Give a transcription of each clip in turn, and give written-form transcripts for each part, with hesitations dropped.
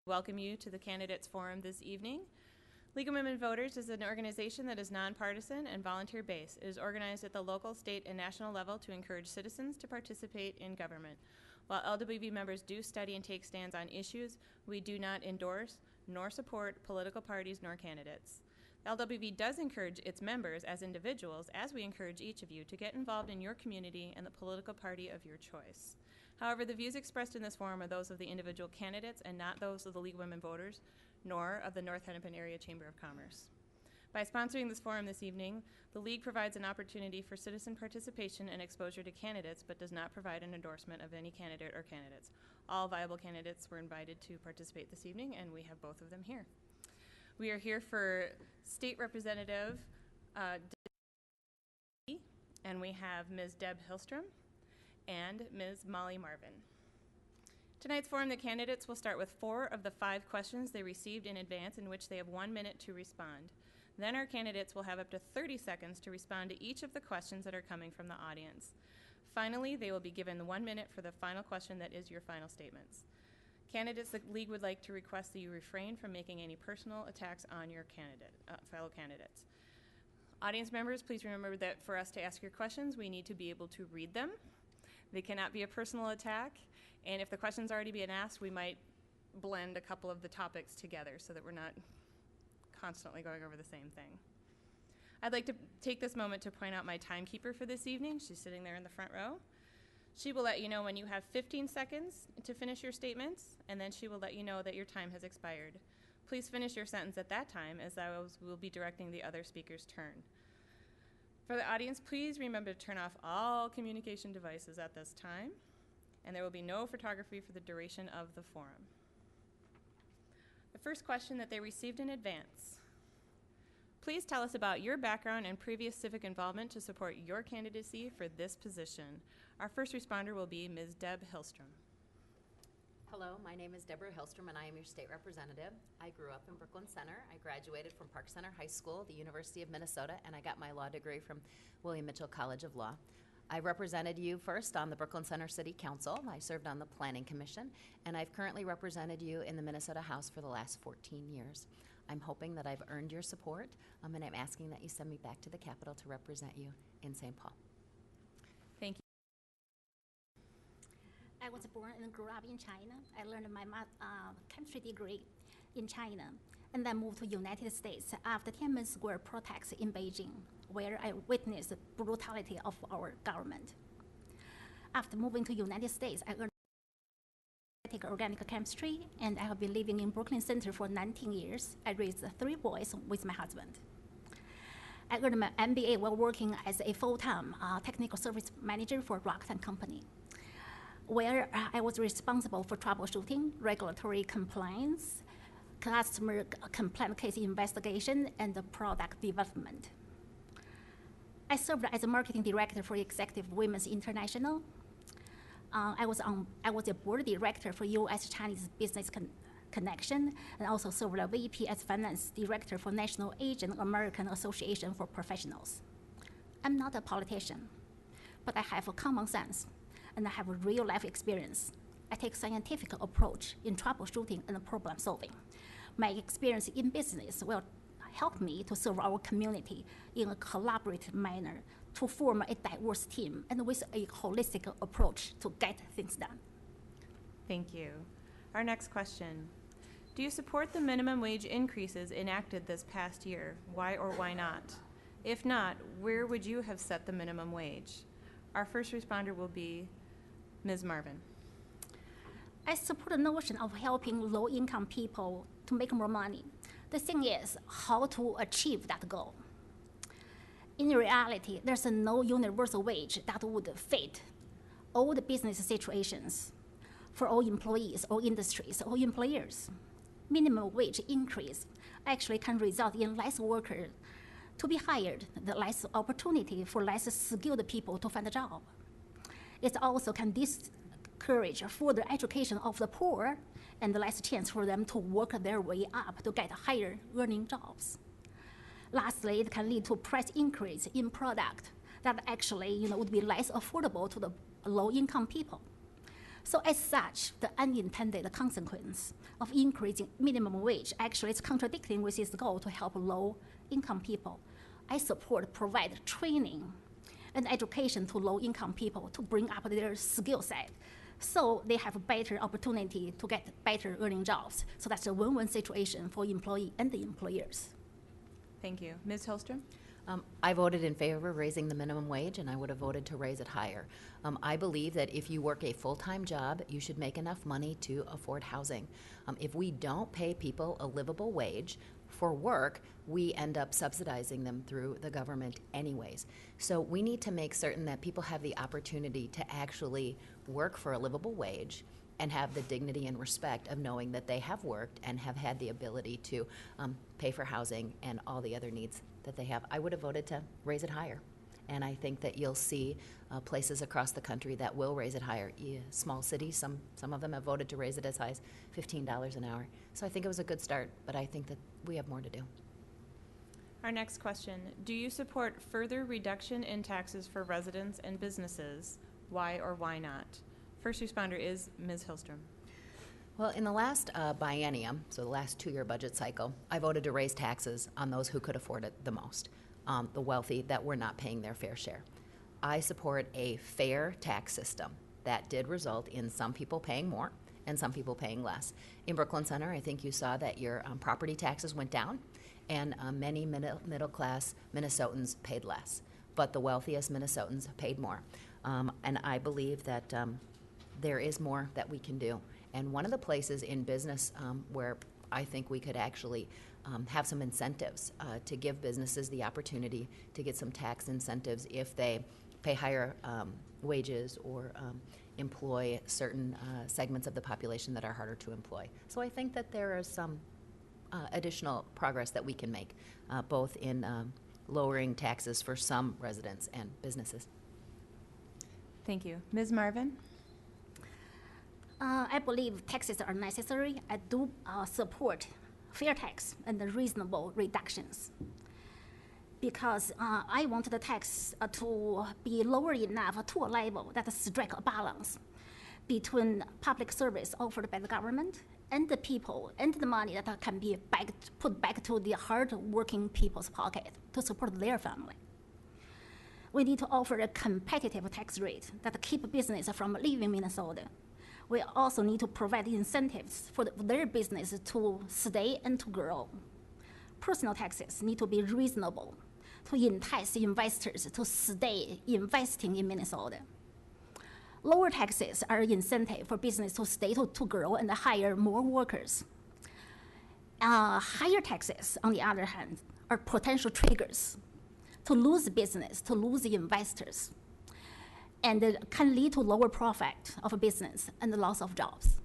Welcome you to the Candidates Forum this evening. League of Women Voters is an organization that is nonpartisan and volunteer-based. It is organized at the local, state, and national level to encourage citizens to participate in government. While LWV members do study and take stands on issues, we do not endorse nor support political parties nor candidates. LWV does encourage its members as individuals, as we encourage each of you, to get involved in your community and the political party of your choice. However, the views expressed in this forum are those of the individual candidates and not those of the League of Women Voters, nor of the North Hennepin Area Chamber of Commerce. By sponsoring this forum this evening, the League provides an opportunity for citizen participation and exposure to candidates, but does not provide an endorsement of any candidate or candidates. All viable candidates were invited to participate this evening, and we have both of them here. We are here for State Representative and we have Ms. Deb Hillstrom and Ms. Molly Marvin. Tonight's forum, the candidates will start with 4 of the 5 questions they received in advance, in which they have 1 minute to respond. Then our candidates will have up to 30 seconds to respond to each of the questions that are coming from the audience. Finally, they will be given 1 minute for the final question that is your final statements. Candidates, the League would like to request that you refrain from making any personal attacks on your fellow candidates. Audience members, please remember that for us to ask your questions, we need to be able to read them. They cannot be a personal attack, and if the question's already been asked, we might blend a couple of the topics together so that we're not constantly going over the same thing. I'd like to take this moment to point out my timekeeper for this evening. She's sitting there in the front row. She will let you know when you have 15 seconds to finish your statements, and then she will let you know that your time has expired. Please finish your sentence at that time, as I will be directing the other speaker's turn. For the audience, please remember to turn off all communication devices at this time, and there will be no photography for the duration of the forum. The first question that they received in advance. Please tell us about your background and previous civic involvement to support your candidacy for this position. Our first responder will be Ms. Deb Hillstrom. Hello, my name is Deborah Hillstrom and I am your state representative. I grew up in Brooklyn Center. I graduated from Park Center High School, the University of Minnesota, and I got my law degree from William Mitchell College of Law. I represented you first on the Brooklyn Center City Council. I served on the Planning Commission, and I've currently represented you in the Minnesota House for the last 14 years. I'm hoping that I've earned your support, and I'm asking that you send me back to the Capitol to represent you in St. Paul. Thank you. I was born and grew up in China. I learned my chemistry degree in China, and then moved to United States after Tiananmen Square protests in Beijing, where I witnessed the brutality of our government. After moving to United States, I earned organic chemistry, and I have been living in Brooklyn Center for 19 years. I raised 3 boys with my husband. I earned my MBA while working as a full-time technical service manager for Rockton Company, where I was responsible for troubleshooting, regulatory compliance, customer complaint case investigation, and the product development. I served as a marketing director for Executive Women's International. I was a board director for U.S.-Chinese Business Connection, and also served as VP as finance director for National Asian American Association for Professionals. I'm not a politician, but I have a common sense, and I have a real-life experience. I take a scientific approach in troubleshooting and problem solving. My experience in business will help me to serve our community in a collaborative manner, to form a diverse team and with a holistic approach to get things done. Thank you. Our next question. Do you support the minimum wage increases enacted this past year? Why or why not? If not, where would you have set the minimum wage? Our first responder will be Ms. Marvin. I support the notion of helping low-income people to make more money. The thing is how to achieve that goal. In reality, there's no universal wage that would fit all the business situations for all employees, all industries, all employers. Minimum wage increase actually can result in less workers to be hired, the less opportunity for less skilled people to find a job. It also can discourage further education of the poor and less chance for them to work their way up to get higher earning jobs. Lastly, it can lead to price increase in product that actually would be less affordable to the low-income people. So as such, the unintended consequence of increasing minimum wage actually is contradicting with its goal to help low-income people. I support provide training and education to low-income people to bring up their skill set so they have a better opportunity to get better earning jobs. So that's a win-win situation for employee and the employers. Thank you. Ms. Hillstrom? I voted in favor of raising the minimum wage, and I would have voted to raise it higher. I believe that if you work a full-time job, you should make enough money to afford housing. If we don't pay people a livable wage for work, we end up subsidizing them through the government anyways. So we need to make certain that people have the opportunity to actually work for a livable wage and have the dignity and respect of knowing that they have worked and have had the ability to pay for housing and all the other needs that they have. I would have voted to raise it higher. And I think that you'll see places across the country that will raise it higher. Small cities, some of them have voted to raise it as high as $15 an hour. So I think it was a good start, but I think that we have more to do. Our next question, do you support further reduction in taxes for residents and businesses? Why or why not? First responder is Ms. Hillstrom. Well, in the last biennium, so the last 2-year budget cycle, I voted to raise taxes on those who could afford it the most, the wealthy that were not paying their fair share. I support a fair tax system that did result in some people paying more and some people paying less. In Brooklyn Center, I think you saw that your property taxes went down, and many middle-class Minnesotans paid less, but the wealthiest Minnesotans paid more. And I believe that there is more that we can do. And one of the places in business where I think we could actually have some incentives to give businesses the opportunity to get some tax incentives if they pay higher wages or employ certain segments of the population that are harder to employ. So I think that there is some additional progress that we can make, both in lowering taxes for some residents and businesses. Thank you. Ms. Marvin? I believe taxes are necessary. I do support fair tax and the reasonable reductions because I want the tax to be lower enough to a level that strike a balance between public service offered by the government and the people and the money that can be put back to the hard-working people's pocket to support their family. We need to offer a competitive tax rate that keep business from leaving Minnesota. We also need to provide incentives for their business to stay and to grow. Personal taxes need to be reasonable to entice investors to stay investing in Minnesota. Lower taxes are incentive for business to stay to grow and hire more workers. Higher taxes, on the other hand, are potential triggers to lose business, to lose investors, and it can lead to lower profit of a business and the loss of jobs.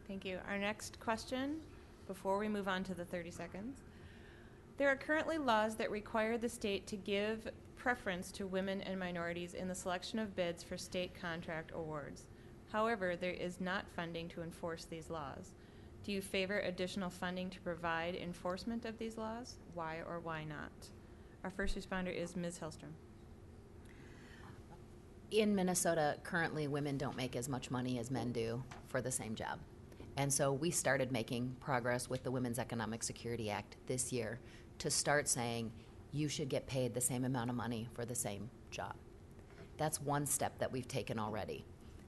Thank you. Our next question, before we move on to the 30 seconds. There are currently laws that require the state to give preference to women and minorities in the selection of bids for state contract awards. However, there is not funding to enforce these laws. Do you favor additional funding to provide enforcement of these laws? Why or why not? Our first responder is Ms. Hillstrom. In Minnesota, currently women don't make as much money as men do for the same job. And so we started making progress with the Women's Economic Security Act this year to start saying you should get paid the same amount of money for the same job. That's one step that we've taken already.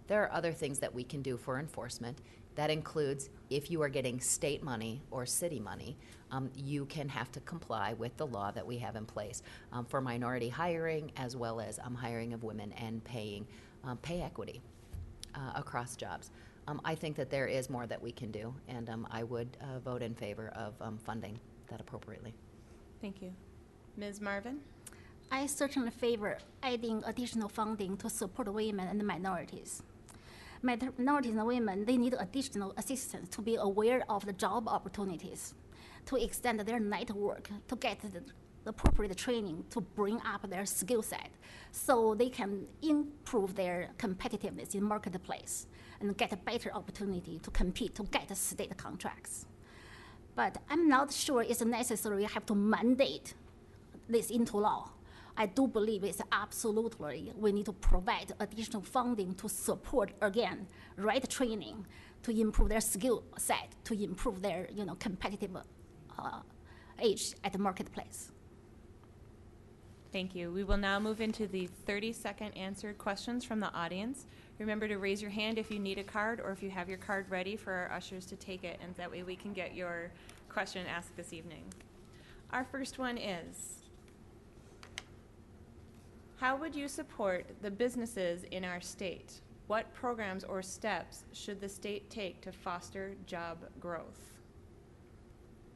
There are other things that we can do for enforcement. That includes if you are getting state money or city money, you can have to comply with the law that we have in place for minority hiring as well as hiring of women and paying pay equity across jobs. I think that there is more that we can do, and I would vote in favor of funding that appropriately. Thank you. Ms. Marvin? I certainly favor adding additional funding to support women and minorities. Minorities and women, they need additional assistance to be aware of the job opportunities, to extend their network, to get the appropriate training to bring up their skill set so they can improve their competitiveness in marketplace and get a better opportunity to compete, to get state contracts. But I'm not sure it's necessary I have to mandate this into law. I do believe it's absolutely we need to provide additional funding to support, again, right training to improve their skill set, to improve their competitive edge at the marketplace. Thank you. We will now move into the 30-second answered questions from the audience. Remember to raise your hand if you need a card or if you have your card ready for our ushers to take it, and that way we can get your question asked this evening. Our first one is, how would you support the businesses in our state? What programs or steps should the state take to foster job growth?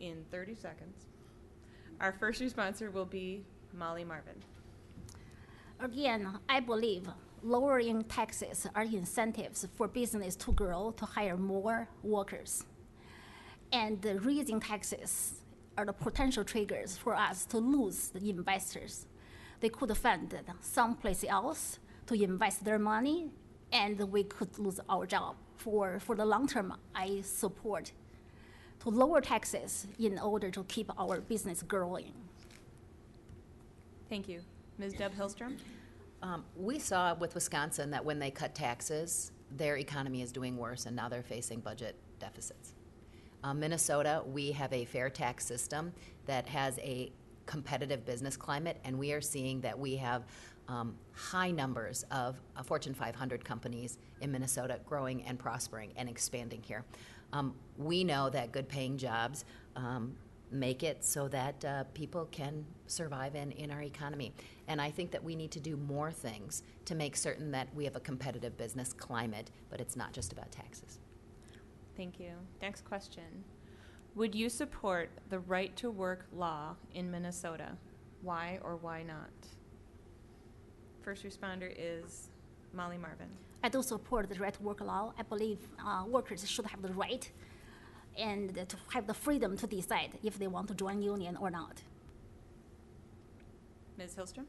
In 30 seconds. Our first responder will be Molly Marvin. Again, I believe lowering taxes are incentives for business to grow, to hire more workers. And raising taxes are the potential triggers for us to lose the investors. They could fund someplace else to invest their money, and we could lose our job. For the long term, I support to lower taxes in order to keep our business growing. Thank you. Ms. Deb Hillstrom? We saw with Wisconsin that when they cut taxes, their economy is doing worse, and now they're facing budget deficits. Minnesota, we have a fair tax system that has a competitive business climate, and we are seeing that we have high numbers of Fortune 500 companies in Minnesota growing and prospering and expanding here. We know that good paying jobs make it so that people can survive in our economy. And I think that we need to do more things to make certain that we have a competitive business climate, but it's not just about taxes. Thank you. Next question. Would you support the right to work law in Minnesota? Why or why not? First responder is Molly Marvin. I do support the right to work law. I believe workers should have the right and to have the freedom to decide if they want to join union or not. Ms. Hillstrom?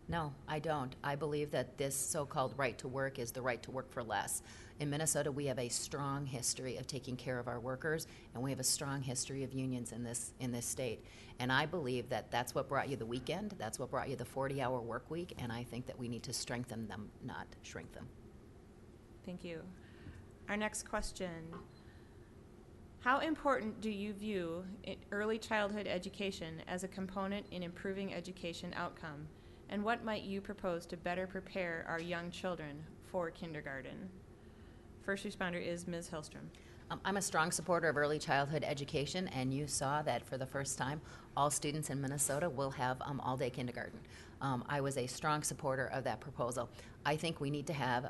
No, I don't. I believe that this so-called right to work is the right to work for less. In Minnesota, we have a strong history of taking care of our workers, and we have a strong history of unions in this state. And I believe that that's what brought you the weekend, that's what brought you the 40-hour work week, and I think that we need to strengthen them, not shrink them. Thank you. Our next question. How important do you view early childhood education as a component in improving education outcome? And what might you propose to better prepare our young children for kindergarten? First responder is Ms. Hillstrom. I'm a strong supporter of early childhood education, and you saw that for the first time, all students in Minnesota will have all-day kindergarten. I was a strong supporter of that proposal. I think we need to have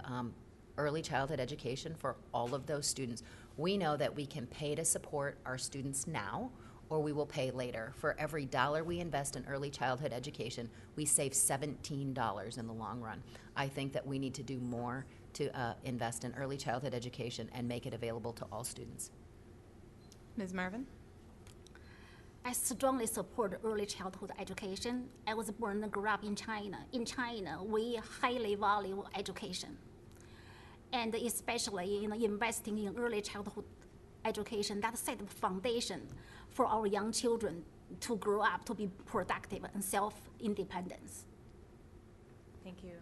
early childhood education for all of those students. We know that we can pay to support our students now, or we will pay later. For every dollar we invest in early childhood education, we save $17 in the long run. I think that we need to do more to invest in early childhood education and make it available to all students. Ms. Marvin? I strongly support early childhood education. I was born and grew up in China. In China, we highly value education. And especially investing in early childhood education, that set the foundation for our young children to grow up to be productive and self-independence. Thank you.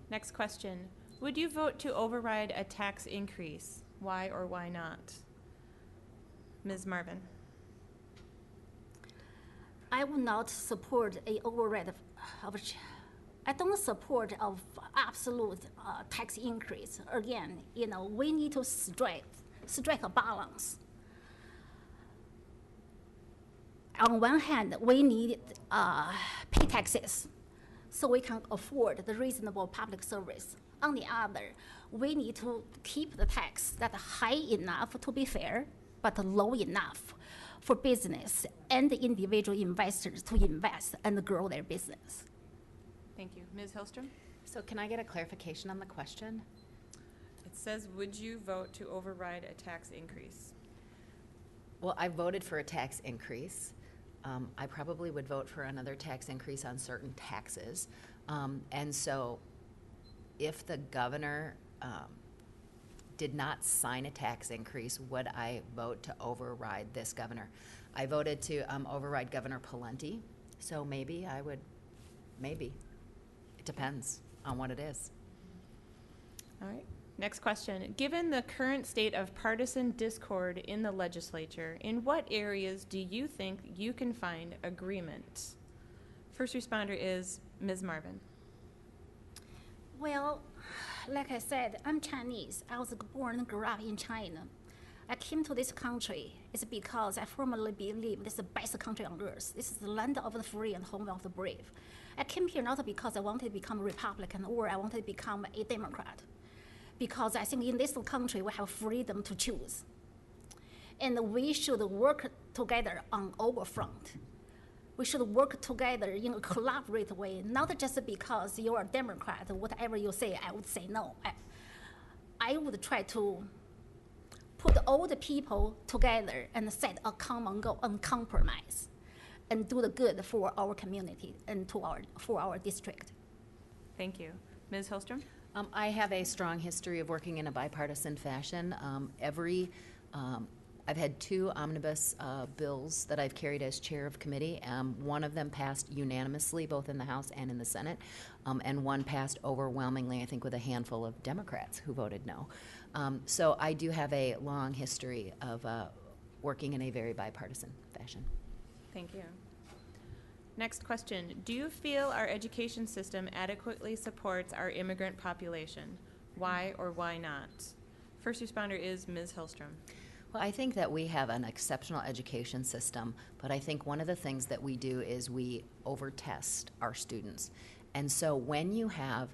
Next question. Would you vote to override a tax increase? Why or why not? Ms. Marvin. I would not support a override of I don't support of absolute tax increase. Again, we need to strike a balance. On one hand, we need pay taxes so we can afford the reasonable public service. On the other, we need to keep the tax that high enough to be fair, but low enough for business and the individual investors to invest and grow their business. Thank you. Ms. Hillstrom? So can I get a clarification on the question? It says, would you vote to override a tax increase? Well, I voted for a tax increase. I probably would vote for another tax increase on certain taxes. And so if the governor did not sign a tax increase, would I vote to override this governor? I voted to override Governor Pawlenty, so maybe I would maybe. It depends on what it is. All right. Next question. Given the current state of partisan discord in the legislature, in what areas do you think you can find agreement? First responder is Ms. Marvin. Well, like I said, I'm Chinese. I was born and grew up in China. I came to this country is because I firmly believe this is the best country on earth. This is the land of the free and home of the brave. I came here not because I wanted to become a Republican or I wanted to become a Democrat, because I think in this country we have freedom to choose. And we should work together on our front. We should work together in a collaborative way, not just because you're a Democrat, whatever you say, I would say no. I would try to put all the people together and set a common goal and compromise and do the good for our community and for our district. Thank you. Ms. Hillstrom? I have a strong history of working in a bipartisan fashion. I've had 2 omnibus bills that I've carried as chair of committee. One of them passed unanimously, both in the House and in the Senate, and one passed overwhelmingly, I think, with a handful of Democrats who voted no. So I do have a long history of working in a very bipartisan fashion. Thank you. Next question. Do you feel our education system adequately supports our immigrant population? Why or why not? First responder is Ms. Hillstrom. Well, I think that we have an exceptional education system, but I think one of the things that we do is we over-test our students. And so when you have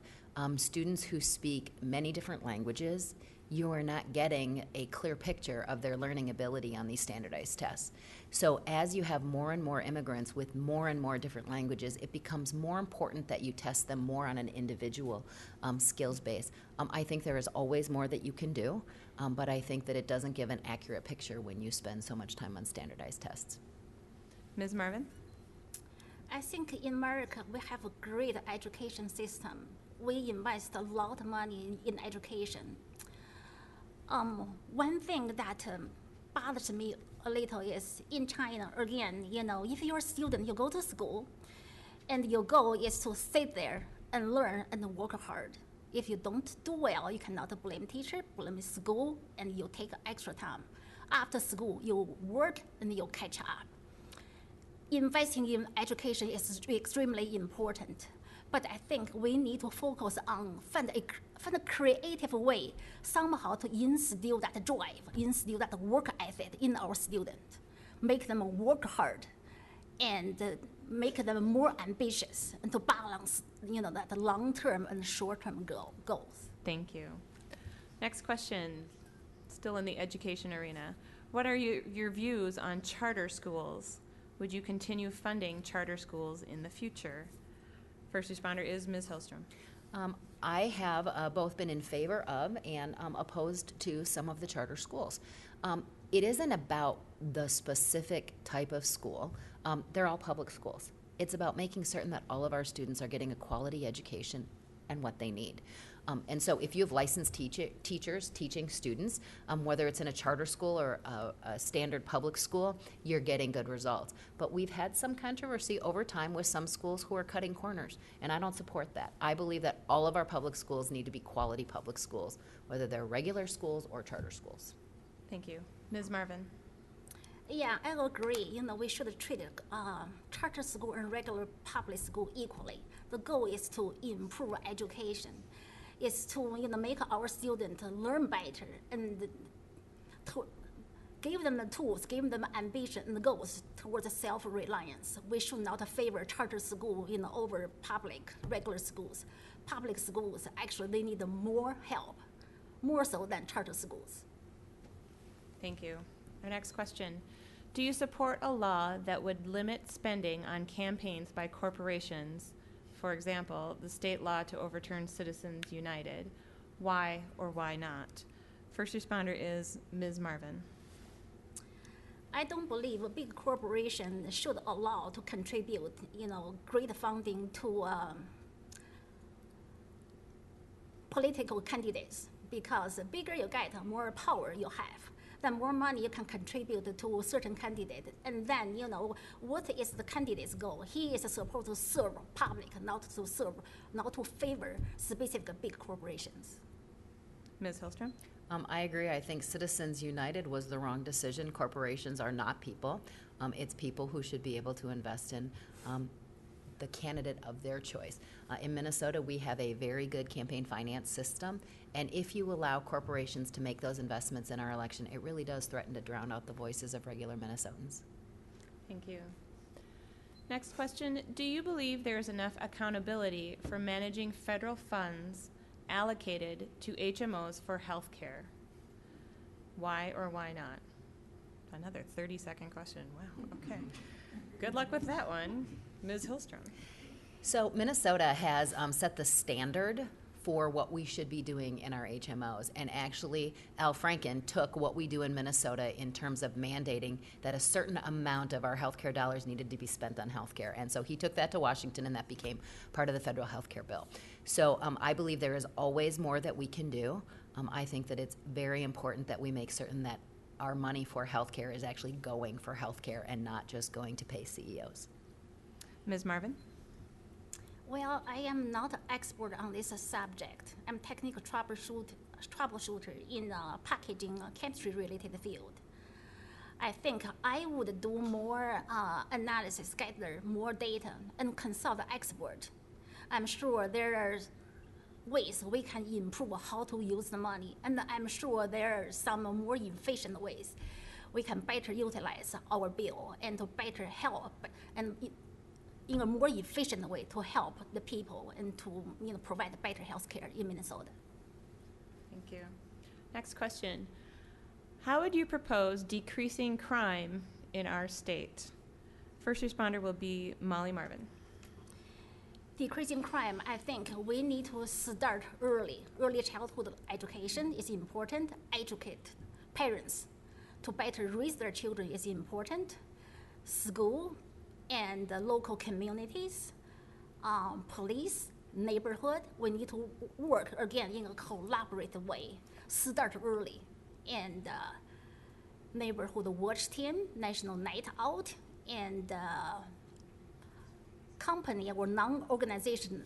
students who speak many different languages, you are not getting a clear picture of their learning ability on these standardized tests. So as you have more and more immigrants with more and more different languages, it becomes more important that you test them more on an individual skills base. I think there is always more that you can do, but I think that it doesn't give an accurate picture when you spend so much time on standardized tests. Ms. Marvin? I think in America we have a great education system. We invest a lot of money in education. One thing that bothers me a little is in China, again, if you're a student, you go to school, and your goal is to sit there and learn and work hard. If you don't do well, you cannot blame teacher, blame school, and you take extra time. After school, you work and you catch up. Investing in education is extremely important. But I think we need to focus on find a creative way somehow to instill that drive, instill that work ethic in our students, make them work hard, and make them more ambitious, and to balance, that long-term and short-term goals. Thank you. Next question, still in the education arena. What are your views on charter schools? Would you continue funding charter schools in the future? First responder is Ms. Hillstrom. I have both been in favor of and opposed to some of the charter schools. It isn't about the specific type of school. They're all public schools. It's about making certain that all of our students are getting a quality education and what they need. And so if you have licensed teachers teaching students, whether it's in a charter school or a standard public school, you're getting good results. But we've had some controversy over time with some schools who are cutting corners, and I don't support that. I believe that all of our public schools need to be quality public schools, whether they're regular schools or charter schools. Thank you. Ms. Marvin. Yeah, I agree. We should treat charter school and regular public school equally. The goal is to improve education, is to make our students learn better and to give them the tools, give them ambition and goals towards self-reliance. We should not favor charter school over regular schools. Public schools, actually, they need more help, more so than charter schools. Thank you. Our next question. Do you support a law that would limit spending on campaigns by corporations? For example, the state law to overturn Citizens United. Why or why not? First responder is Ms. Marvin. I don't believe a big corporation should allow to contribute, great funding to political candidates, because the bigger you get, the more power you have. the more money you can contribute to a certain candidate. And then, what is the candidate's goal? He is supposed to serve public, not to favor specific big corporations. Ms. Hillstrom? I agree. I think Citizens United was the wrong decision. Corporations are not people. It's people who should be able to invest in the candidate of their choice. In Minnesota, we have a very good campaign finance system, and if you allow corporations to make those investments in our election, it really does threaten to drown out the voices of regular Minnesotans. Thank you. Next question. Do you believe there is enough accountability for managing federal funds allocated to HMOs for health care? Why or why not? Another 30-second question. Wow, okay. Good luck with that one. Ms. Hillstrom. So Minnesota has set the standard for what we should be doing in our HMOs. And actually, Al Franken took what we do in Minnesota in terms of mandating that a certain amount of our healthcare dollars needed to be spent on healthcare. And so he took that to Washington, and that became part of the federal healthcare bill. So I believe there is always more that we can do. I think that it's very important that we make certain that our money for healthcare is actually going for healthcare and not just going to pay CEOs. Ms. Marvin? Well, I am not an expert on this subject. I'm a technical troubleshooter in the packaging chemistry-related field. I think I would do more analysis, gather more data, and consult the expert. I'm sure there are ways we can improve how to use the money, and I'm sure there are some more efficient ways we can better utilize our bill and to better help and in a more efficient way to help the people and to provide better health care in Minnesota. Thank you. Next question. How would you propose decreasing crime in our state? First responder will be Molly Marvin. Decreasing crime, I think we need to start early. Early childhood education is important. Educate parents to better raise their children is important. School and local communities, police, neighborhood, we need to work again in a collaborative way. Start early. And neighborhood watch team, national night out, and company or non-organization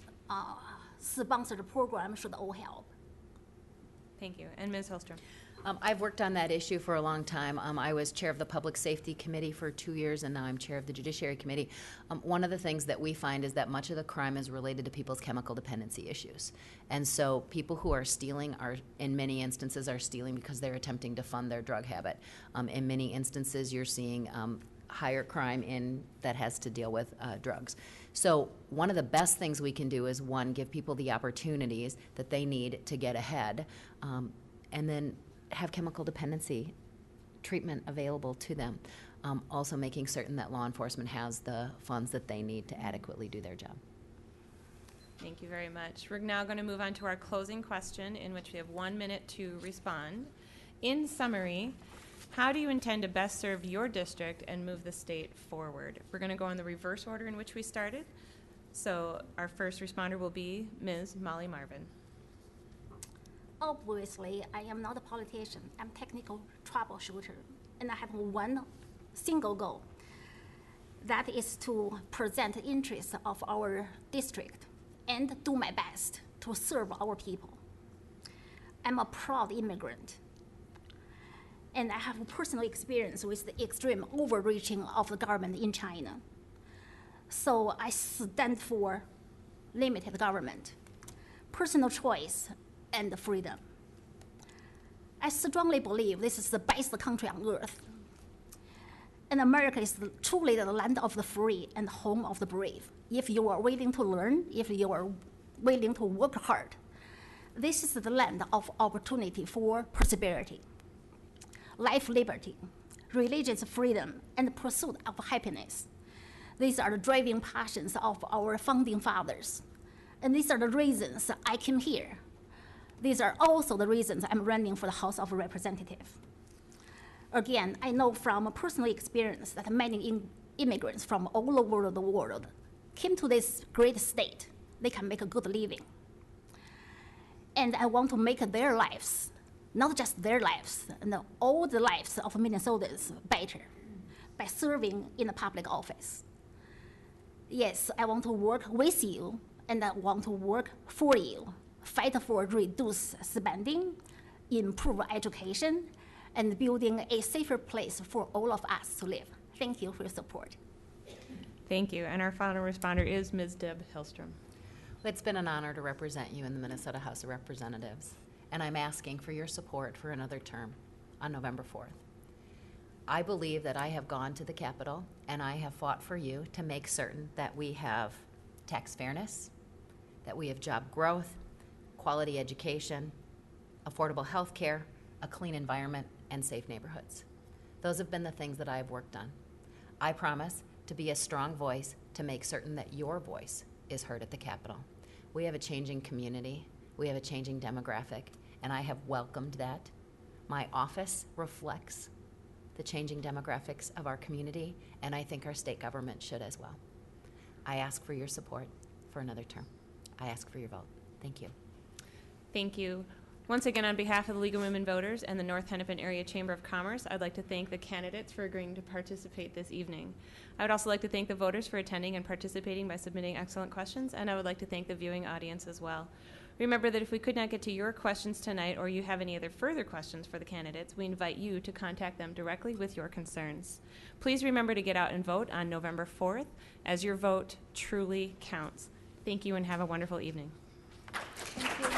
sponsored program should all help. Thank you. And Ms. Hillstrom. I've worked on that issue for a long time. I was chair of the Public Safety Committee for 2 years, and now I'm chair of the Judiciary Committee. One of the things that we find is that much of the crime is related to people's chemical dependency issues. And so people who are stealing are, in many instances, are stealing because they're attempting to fund their drug habit. In many instances, you're seeing higher crime that has to deal with drugs. So one of the best things we can do is, one, give people the opportunities that they need to get ahead, and then have chemical dependency treatment available to them. Also making certain that law enforcement has the funds that they need to adequately do their job. Thank you very much. We're now going to move on to our closing question, in which we have 1 minute to respond. In summary, how do you intend to best serve your district and move the state forward? We're going to go in the reverse order in which we started. So our first responder will be Ms. Molly Marvin. Obviously, I am not a politician. I'm a technical troubleshooter, and I have one single goal. That is to present the interests of our district and do my best to serve our people. I'm a proud immigrant, and I have personal experience with the extreme overreaching of the government in China. So I stand for limited government, personal choice, and freedom. I strongly believe this is the best country on earth. And America is truly the land of the free and home of the brave. If you are willing to learn, if you are willing to work hard, this is the land of opportunity for prosperity, life liberty, religious freedom, and pursuit of happiness. These are the driving passions of our founding fathers. And these are the reasons I came here. These are also the reasons I'm running for the House of Representatives. Again, I know from personal experience that many immigrants from all over the world came to this great state. They can make a good living. And I want to make their lives not just their lives, and all the lives of Minnesotans better by serving in a public office. Yes, I want to work with you, and I want to work for you, fight for reduced spending, improve education, and building a safer place for all of us to live. Thank you for your support. Thank you. And our final responder is Ms. Deb Hillstrom. It's been an honor to represent you in the Minnesota House of Representatives, and I'm asking for your support for another term on November 4th. I believe that I have gone to the Capitol and I have fought for you to make certain that we have tax fairness, that we have job growth, quality education, affordable health care, a clean environment, and safe neighborhoods. Those have been the things that I have worked on. I promise to be a strong voice to make certain that your voice is heard at the Capitol. We have a changing community, we have a changing demographic, and I have welcomed that. My office reflects the changing demographics of our community, and I think our state government should as well. I ask for your support for another term. I ask for your vote. Thank you. Thank you. Once again, on behalf of the League of Women Voters and the North Hennepin Area Chamber of Commerce, I'd like to thank the candidates for agreeing to participate this evening. I would also like to thank the voters for attending and participating by submitting excellent questions, and I would like to thank the viewing audience as well. Remember that if we could not get to your questions tonight, or you have any other further questions for the candidates, we invite you to contact them directly with your concerns. Please remember to get out and vote on November 4th, as your vote truly counts. Thank you and have a wonderful evening. Thank you.